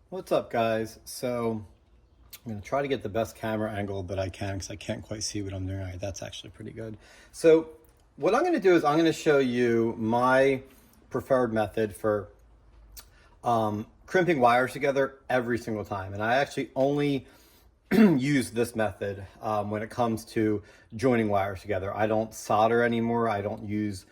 What's up, guys? So I'm going to try to get the best camera angle that I can because I can't quite see what I'm doing. All right, that's actually pretty good. So what I'm going to do is I'm going to show you my preferred method for crimping wires together every single time. And I actually only use this method when it comes to joining wires together. I don't solder anymore. I don't use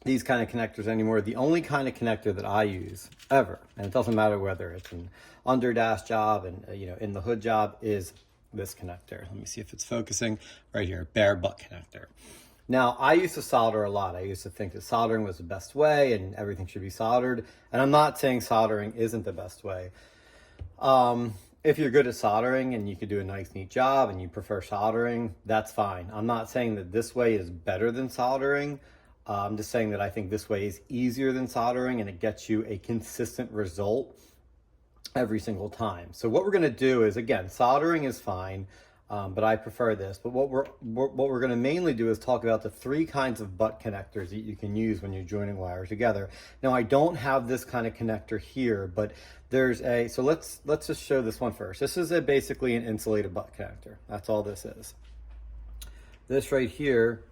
these kind of connectors anymore. The only kind of connector that I use ever, and it doesn't matter whether it's an under dash job and in the hood job, is this connector. Let me see if it's focusing right here, bare butt connector. Now, I used to solder a lot. I used to think that soldering was the best way and everything should be soldered. And I'm not saying soldering isn't the best way. If you're good at soldering and you could do a nice, neat job and you prefer soldering, that's fine. I'm not saying that this way is better than soldering. I'm just saying that I think this way is easier than soldering and it gets you a consistent result every single time. So what we're going to do is, again, soldering is fine, but I prefer this. But what we're going to mainly do is talk about the three kinds of butt connectors that you can use when you're joining wires together. Now, I don't have this kind of connector here, but there's a, so let's just show this one first. This is basically an insulated butt connector. That's all this is. This right here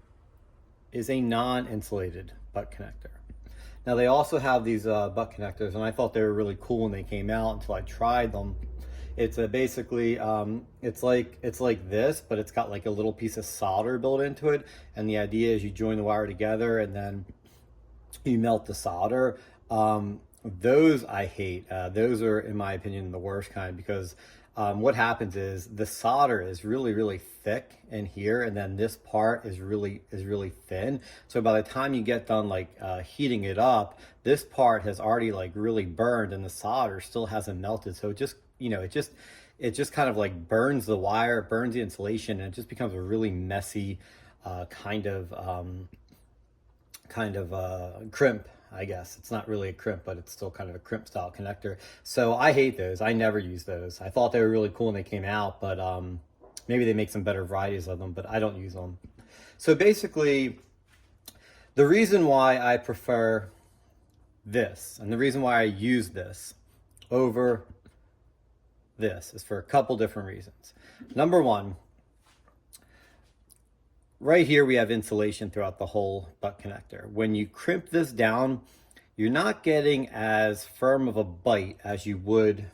is a non-insulated butt connector. Now they also have these butt connectors, and I thought they were really cool when they came out until I tried them. It's basically it's like this, but it's got like a little piece of solder built into it, and the idea is you join the wire together and then you melt the solder. Those I hate. Those are, in my opinion, the worst kind because what happens is the solder is really thick in here, and then this part is really thin. So by the time you get done like heating it up, this part has already like really burned, and the solder still hasn't melted. So it just it just kind of like burns the wire, burns the insulation, and it just becomes a really messy kind of crimp. I guess it's not really a crimp, but it's still kind of a crimp style connector. So I hate those. I never use those. I thought they were really cool when they came out, but maybe they make some better varieties of them, but I don't use them. So basically, the reason why I prefer this and the reason why I use this over this is for a couple different reasons. Number one, right here we have insulation throughout the whole butt connector. When you crimp this down, you're not getting as firm of a bite as you would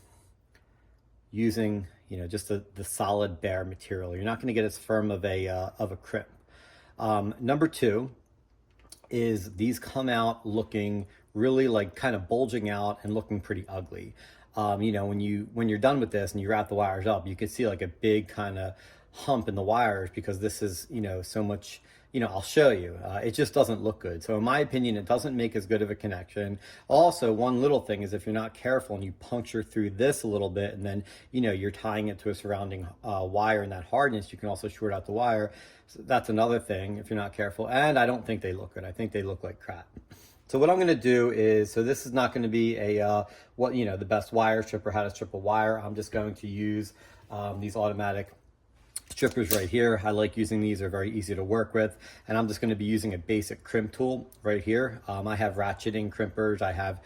using, just the solid bare material. You're not going to get as firm of a crimp. Number two is these come out looking really like kind of bulging out and looking pretty ugly. When you're done with this and you wrap the wires up, you can see like a big kind of hump in the wires because this is, so much, I'll show you. It just doesn't look good. So in my opinion, it doesn't make as good of a connection. Also, one little thing is if you're not careful and you puncture through this a little bit and then, you're tying it to a surrounding wire and that hardness, you can also short out the wire. So that's another thing if you're not careful. And I don't think they look good. I think they look like crap. So what I'm going to do is, so this is not going to be a, the best wire stripper, how to strip a wire. I'm just going to use these automatic strippers right here. I like using these. They're very easy to work with. And I'm just going to be using a basic crimp tool right here. I have ratcheting crimpers. I have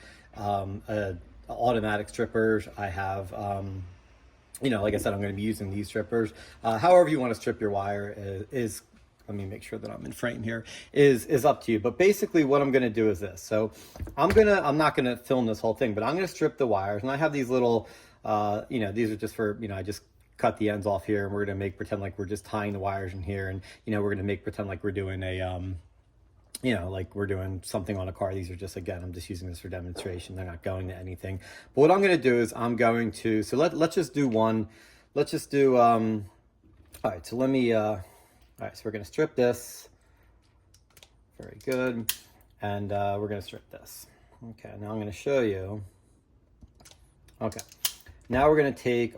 automatic strippers. I have, like I said, I'm going to be using these strippers. However you want to strip your wire is let me make sure that I'm in frame here, is up to you. But basically what I'm going to do is this. So I'm not going to film this whole thing, but I'm going to strip the wires. And I have these little, these are just for, I just cut the ends off here, and we're going to pretend like we're just tying the wires in here. And, we're going to pretend like we're doing a, like we're doing something on a car. These are just, again, I'm just using this for demonstration. They're not going to anything. But what I'm going to do is I'm going to, so let's just do one. Let's just do, all right, so let me, all right, so we're going to strip this. Very good. And we're going to strip this. Okay, now I'm going to show you. Okay, now we're going to take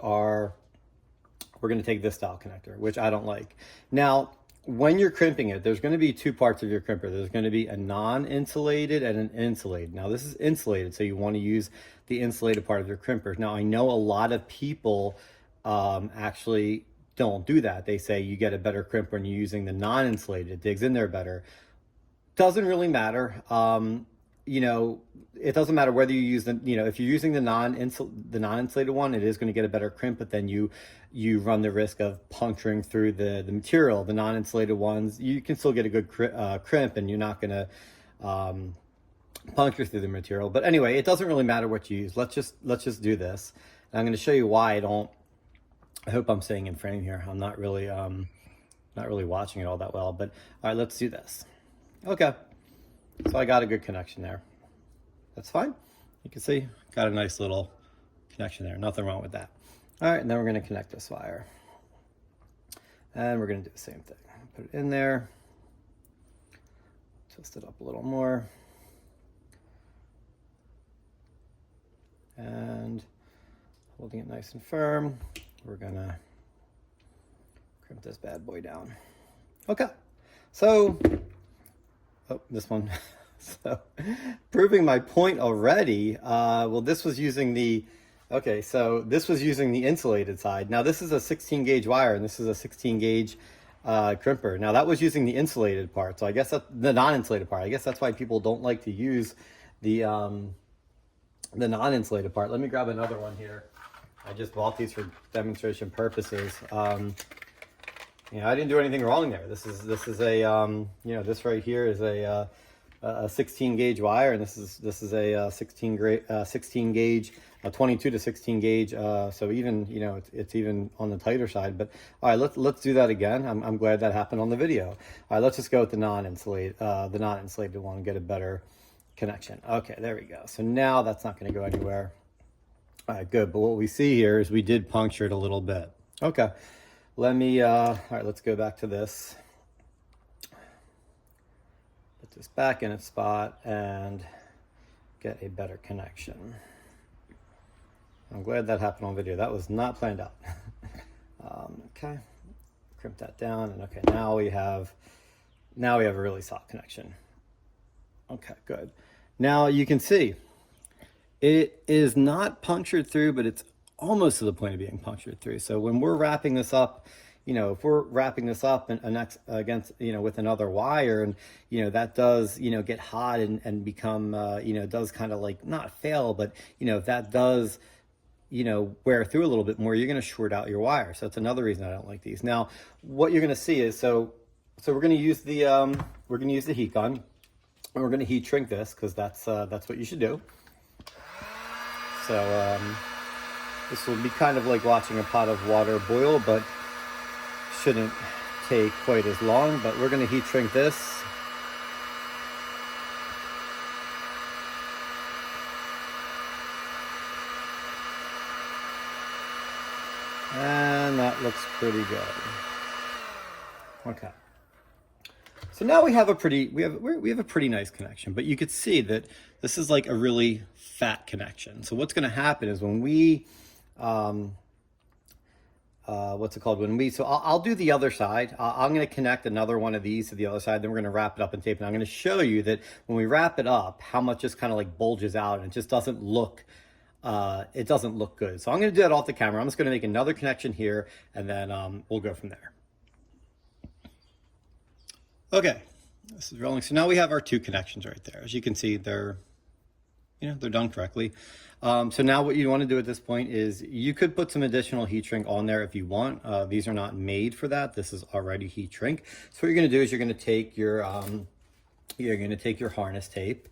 this style connector, which I don't like. Now, when you're crimping it, there's going to be two parts of your crimper. There's going to be a non-insulated and an insulated. Now, this is insulated, so you want to use the insulated part of your crimpers. Now, I know a lot of people actually don't do that. They say you get a better crimp when you're using the non-insulated. It digs in there better. Doesn't really matter. you know, it doesn't matter whether you use the, you know, if you're using the non-insulated one, it is going to get a better crimp, but then you run the risk of puncturing through the material. The non-insulated ones, you can still get a good crimp, and you're not going to puncture through the material. But anyway, it doesn't really matter what you use. Let's just do this. And I'm going to show you why I hope I'm staying in frame here. I'm not really watching it all that well, but all right, let's do this. Okay. So I got a good connection there. That's fine. You can see, got a nice little connection there. Nothing wrong with that. All right, and then we're going to connect this wire. And we're going to do the same thing. Put it in there. Twist it up a little more. And holding it nice and firm, we're going to crimp this bad boy down. Okay. So, oh, this one. So, proving my point already, well, this was using the, okay, so this was using the insulated side. Now, this is a 16 gauge wire, and this is a 16 gauge crimper. Now, that was using the insulated part, so I guess that's the non-insulated part. I guess that's why people don't like to use the non-insulated part. Let me grab another one here. I just bought these for demonstration purposes. You know, I didn't do anything wrong there. This is a you know, this right here is a 16 gauge wire, and this is a 16 gauge, a 22 to 16 gauge. So even, you know, it's even on the tighter side. But all right, let's do that again. I'm glad that happened on the video. All right, let's just go with the non-insulated one and get a better connection. Okay, there we go. So now that's not going to go anywhere. All right, good. But what we see here is we did puncture it a little bit. Okay, let me, all right, let's go back to this. Put this back in its spot and get a better connection. I'm glad that happened on video. That was not planned out. Okay, crimp that down, and okay, now we have a really solid connection. Okay, good. Now you can see it is not punctured through, but it's almost to the point of being punctured through. So when we're wrapping this up, you know, if we're wrapping this up against, you know, with another wire, and, you know, that does, you know, get hot and become, you know, does kind of like not fail, but, you know, if that does, you know, wear through a little bit more, you're going to short out your wire. So that's another reason I don't like these. Now, what you're going to see is, so we're going to use the heat gun. And we're going to heat shrink this, because that's what you should do. So this will be kind of like watching a pot of water boil, but shouldn't take quite as long. But we're going to heat shrink this. And that looks pretty good. Okay. So now we have a pretty nice connection, but you could see that this is like a really fat connection. So what's going to happen is when we, what's it called? So I'll do the other side. I'm going to connect another one of these to the other side. Then we're going to wrap it up and tape it. I'm going to show you that when we wrap it up, how much just kind of like bulges out, and it just doesn't look, it doesn't look good. So I'm going to do that off the camera. I'm just going to make another connection here, and then we'll go from there. Okay, this is rolling. So now we have our two connections right there. As you can see, they're done correctly. So now what you want to do at this point is you could put some additional heat shrink on there if you want. These are not made for that. This is already heat shrink. So what you're going to do is you're going to take your harness tape,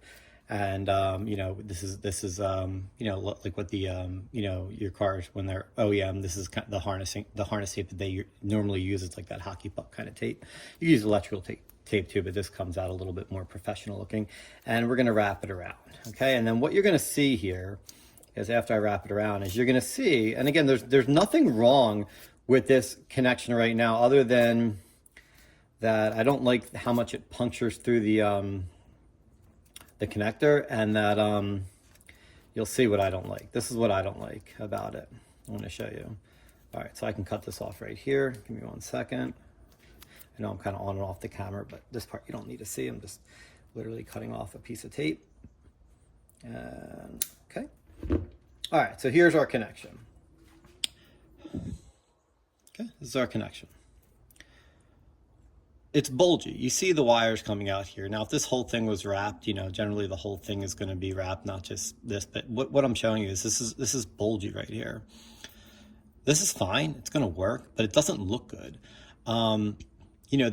and you know, this is you know, like what the you know, your cars when they're OEM, this is kind of the harness tape that they normally use. It's like that hockey puck kind of tape. You use electrical tape too, but this comes out a little bit more professional looking, and we're going to wrap it around. Okay, and then what you're going to see here is, after I wrap it around, is you're going to see, and again, there's nothing wrong with this connection right now, other than that I don't like how much it punctures through the connector, and that you'll see what I don't like. This is what I don't like about it. I'm going to show you. All right, so I can cut this off right here. Give me 1 second. I know I'm kind of on and off the camera, but this part you don't need to see. I'm just literally cutting off a piece of tape. And okay. All right, so here's our connection. Okay, this is our connection. it's bulgy. You see the wires coming out here. Now, if this whole thing was wrapped, you know, generally the whole thing is going to be wrapped, not just this, but what I'm showing you is this is bulgy right here. This is fine. It's going to work, but it doesn't look good. You know,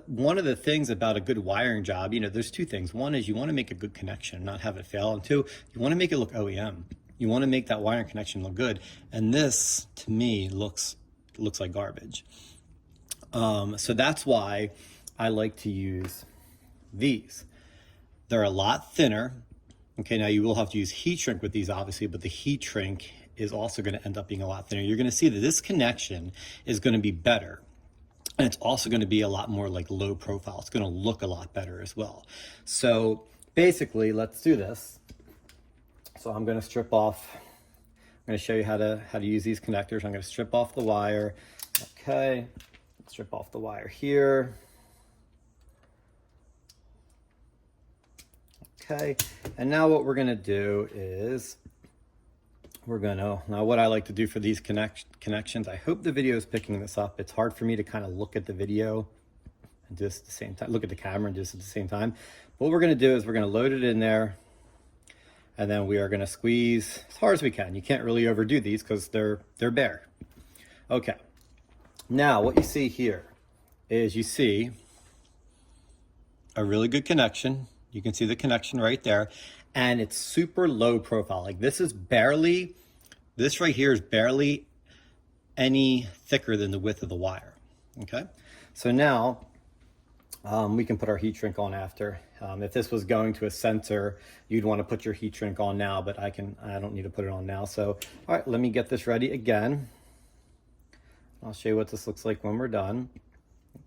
one of the things about a good wiring job, you know, there's two things. One is you want to make a good connection, not have it fail. And two, you want to make it look OEM. You want to make that wiring connection look good. And this, to me, looks like garbage. So that's why I like to use these. They're a lot thinner. Okay, now you will have to use heat shrink with these, obviously, but the heat shrink is also going to end up being a lot thinner. You're going to see that this connection is going to be better. And it's also going to be a lot more like low profile. It's going to look a lot better as well. So basically, let's do this. So I'm going to strip off. I'm going to show you how to use these connectors. I'm going to strip off the wire. Okay, strip off the wire here. Okay, and now what we're going to do is now what I like to do for these connections, I hope the video is picking this up. It's hard for me to kind of look at the video and do this at the same time, look at the camera and do this at the same time. But what we're going to do is we're going to load it in there, and then we are going to squeeze as hard as we can. You can't really overdo these because they're bare. Okay, now what you see here is you see a really good connection. You can see the connection right there, and it's super low profile. Like this right here is barely any thicker than the width of the wire. Okay, so now we can put our heat shrink on after. If this was going to a sensor, you'd want to put your heat shrink on now, but I don't need to put it on now. So, all right, let me get this ready again. I'll show you what this looks like when we're done.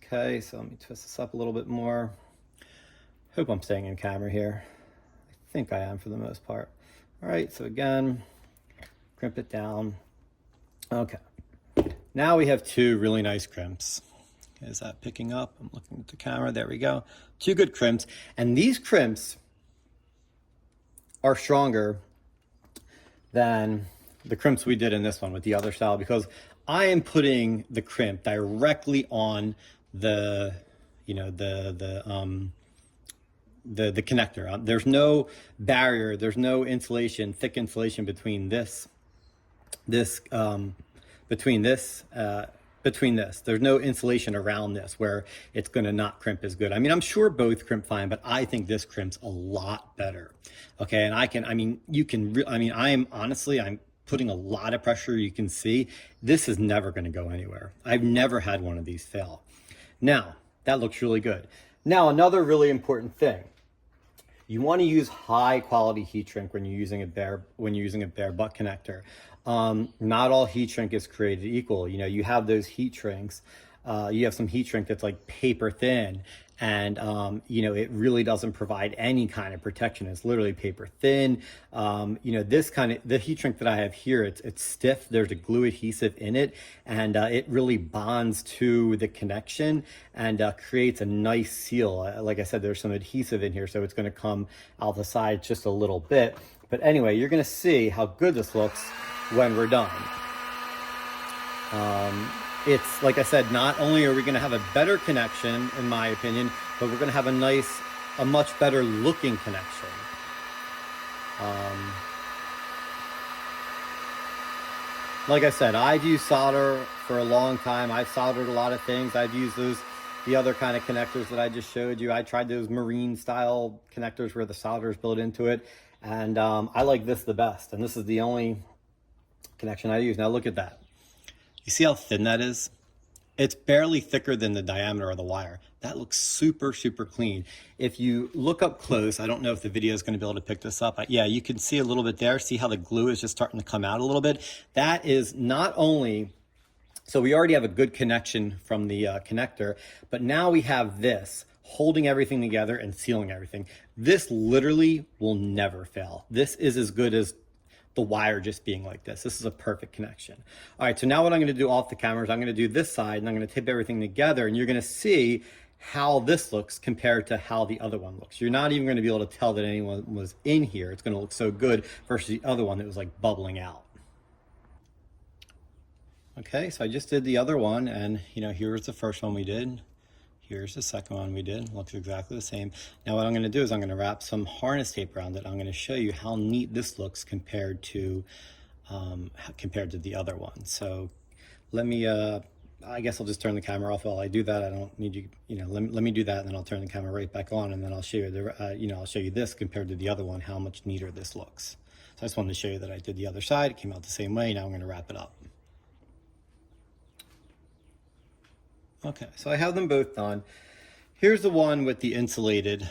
Okay, so let me twist this up a little bit more. Hope I'm staying in camera here. I think I am for the most part. All right, so again, crimp it down. Okay, now we have two really nice crimps. Is that picking up? I'm looking at the camera. There we go. Two good crimps. And these crimps are stronger than the crimps we did in this one with the other style, because I am putting the crimp directly on the, you know, the connector. There's no barrier. There's no insulation, thick insulation between this. There's no insulation around this where it's going to not crimp as good. I mean, I'm sure both crimp fine, but I think this crimps a lot better. Okay. And I'm putting a lot of pressure. You can see this is never going to go anywhere. I've never had one of these fail. Now that looks really good. Now, another really important thing, you want to use high quality heat shrink when you're using a bare butt connector. Not all heat shrink is created equal. You know, you have those heat shrinks. You have some heat shrink that's like paper thin, and you know, it really doesn't provide any kind of protection. It's literally paper thin. You know, the heat shrink that I have here, it's stiff. There's a glue adhesive in it, and it really bonds to the connection and creates a nice seal. Like I said, there's some adhesive in here, so it's going to come out the side just a little bit. But anyway, you're going to see how good this looks when we're done. It's like I said, not only are we going to have a better connection, in my opinion, but we're going to have a much better looking connection. Like I said, I've used solder for a long time. I've soldered a lot of things. I've used the other kind of connectors that I just showed you. I tried those marine style connectors where the solder is built into it. And I like this the best. And this is the only connection I use. Now look at that. You see how thin that is? It's barely thicker than the diameter of the wire. That looks super, super clean. If you look up close, I don't know if the video is going to be able to pick this up. Yeah, you can see a little bit there. See how the glue is just starting to come out a little bit? That is not only, so we already have a good connection from the connector, but now we have this holding everything together and sealing everything. This literally will never fail. This is as good as the wire just being like this. This is a perfect connection. All right, so now what I'm gonna do off the camera is I'm gonna do this side and I'm gonna tape everything together, and you're gonna see how this looks compared to how the other one looks. You're not even gonna be able to tell that anyone was in here. It's gonna look so good versus the other one that was like bubbling out. Okay, so I just did the other one, and you know, here's the first one we did. Here's the second one we did. Looks exactly the same. Now what I'm going to do is I'm going to wrap some harness tape around it. I'm going to show you how neat this looks compared to the other one. So let me, I guess I'll just turn the camera off while I do that. I don't need you, let me do that, and then I'll turn the camera right back on, and then I'll show you I'll show you this compared to the other one, how much neater this looks. So I just wanted to show you that I did the other side. It came out the same way. Now I'm going to wrap it up. Okay, so I have them both done. Here's the one with the insulated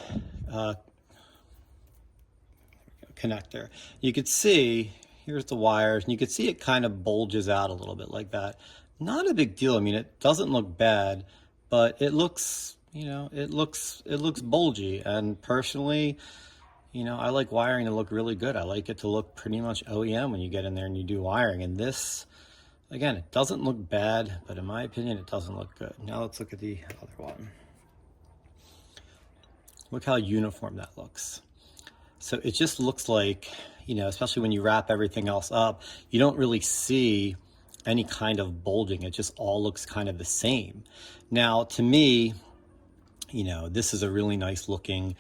connector. You could see, here's the wires, and you could see it kind of bulges out a little bit like that. Not a big deal. I mean, it doesn't look bad, but it looks, it looks bulgy. And personally, I like wiring to look really good. I like it to look pretty much OEM when you get in there and you do wiring. And this, again, it doesn't look bad, but in my opinion, it doesn't look good. Now let's look at the other one. Look how uniform that looks. So it just looks like, especially when you wrap everything else up, you don't really see any kind of bulging. It just all looks kind of the same. Now, to me, this is a really nice looking,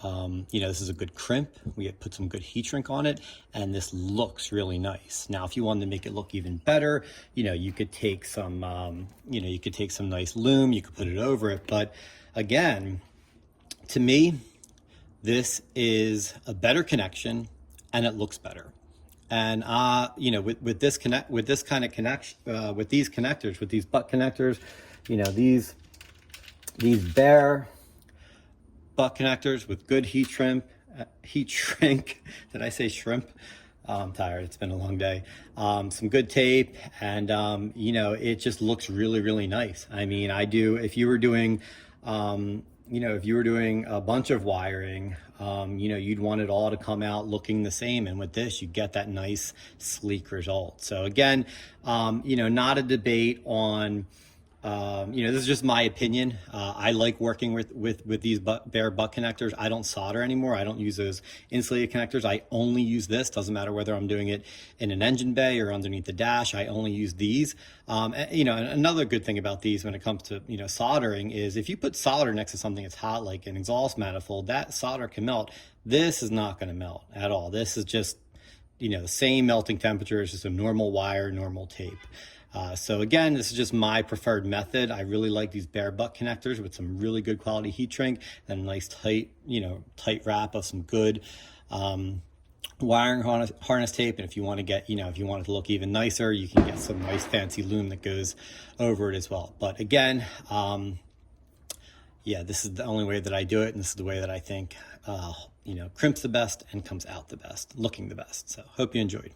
this is a good crimp. We put some good heat shrink on it, and this looks really nice. Now, if you wanted to make it look even better, you could take some, some nice loom, you could put it over it. But again, to me, this is a better connection, and it looks better. And with these connectors, with these butt connectors, these bare butt connectors with good heat shrink. Did I say shrimp? I'm tired. It's been a long day. Some good tape, and it just looks really, really nice. I mean, if you were doing a bunch of wiring, you'd want it all to come out looking the same. And with this, you get that nice, sleek result. So again, not a debate on, this is just my opinion. I like working with these bare butt connectors. I don't solder anymore. I don't use those insulated connectors. I only use this. Doesn't matter whether I'm doing it in an engine bay or underneath the dash. I only use these. Another good thing about these when it comes to, soldering is if you put solder next to something that's hot, like an exhaust manifold, that solder can melt. This is not going to melt at all. This is just, the same melting temperature. It's just a normal wire, normal tape. So again, this is just my preferred method. I really like these bare butt connectors with some really good quality heat shrink and a nice tight wrap of some good wiring harness tape. And if you want to get, if you want it to look even nicer, you can get some nice fancy loom that goes over it as well. But again, this is the only way that I do it, and this is the way that I think, crimps the best and comes out the best, looking the best. So hope you enjoyed.